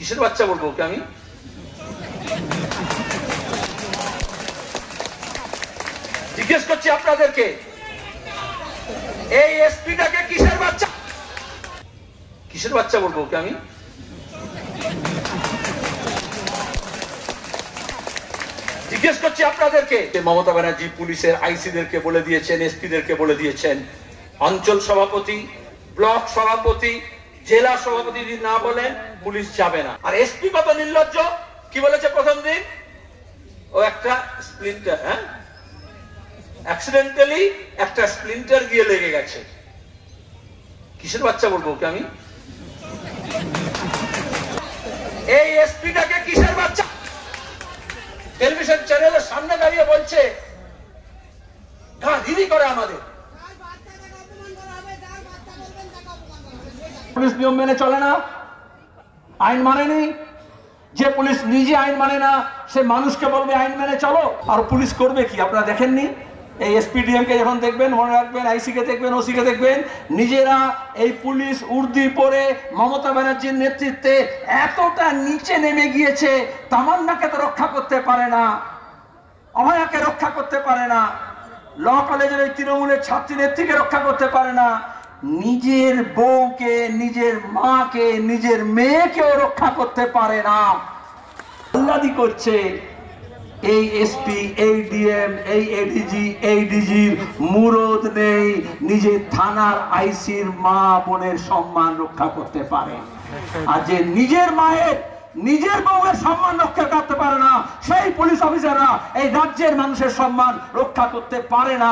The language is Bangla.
কিসের বাচ্চা বলবো ওকে আমি? জিজ্ঞেস করছি আপনাদেরকে, এই এসপিটাকে কিসের বাচ্চা, কিসের বাচ্চা বলবো ওকে আমি? জিজ্ঞেস করছি আপনাদেরকে, মমতা ব্যানার্জি পুলিশের আইসিদেরকে বলে দিয়েছেন, এসপিদেরকে বলে দিয়েছেন, অঞ্চল সভাপতি, ব্লক সভাপতি, জেলা সভাপতি যদি না বলেন পুলিশ যাবে না। আর এসপি কত নির্লজ্জ, কি বলেছে প্রথম দিন? ও একটা স্প্লিন্টার, হ্যাঁ, অ্যাক্সিডেন্টালি একটা স্প্লিন্টার গিয়ে লেগে গেছে। কিসের বাচ্চা বলবো ওকে আমি? এই এসপিটাকে কিসের বাচ্চা? টেলিভিশন চ্যানেলের সামনে দাঁড়িয়ে বলছে, গা ধিরি করে আমাদের। পুলিশ নিয়ম মেনে চলে না, আইন মানেনি। যে পুলিশ নিজে আইন মানে না, সে মানুষকে বলবে আইন মেনে চলো। আর পুলিশ করবে কি আপনারা দেখেননি? এই এসপিডিএম কে যখন দেখবেন, মনে রাখবেন, আইসি কে দেখবেন, ওসি কে দেখবেন, নিজেরা এই পুলিশ উর্দি পরে মমতা ব্যানার্জির নেতৃত্বে এতটা নিচে নেমে গিয়েছে, তামান্নাকে তো রক্ষা করতে পারে না, অভয়াকে রক্ষা করতে পারে না, ল কলেজের এই তৃণমূলের ছাত্রী নেত্রীকে রক্ষা করতে পারে না, নিজের বউকে, নিজের মাকে, নিজের মেয়েকেও রক্ষা করতে পারে না। আল্লাদি করছে এই এসপি, এই ডিএম, এই এডিজি, এই ডিজির মুরদ নেই, নিজের থানার আইসির মা বোনের সম্মান রক্ষা করতে পারে। আর যে নিজের মায়ের, নিজের বউয়ের সম্মান রক্ষা করতে পারে না, সেই পুলিশ অফিসাররা এই রাজ্যের মানুষের সম্মান রক্ষা করতে পারে না।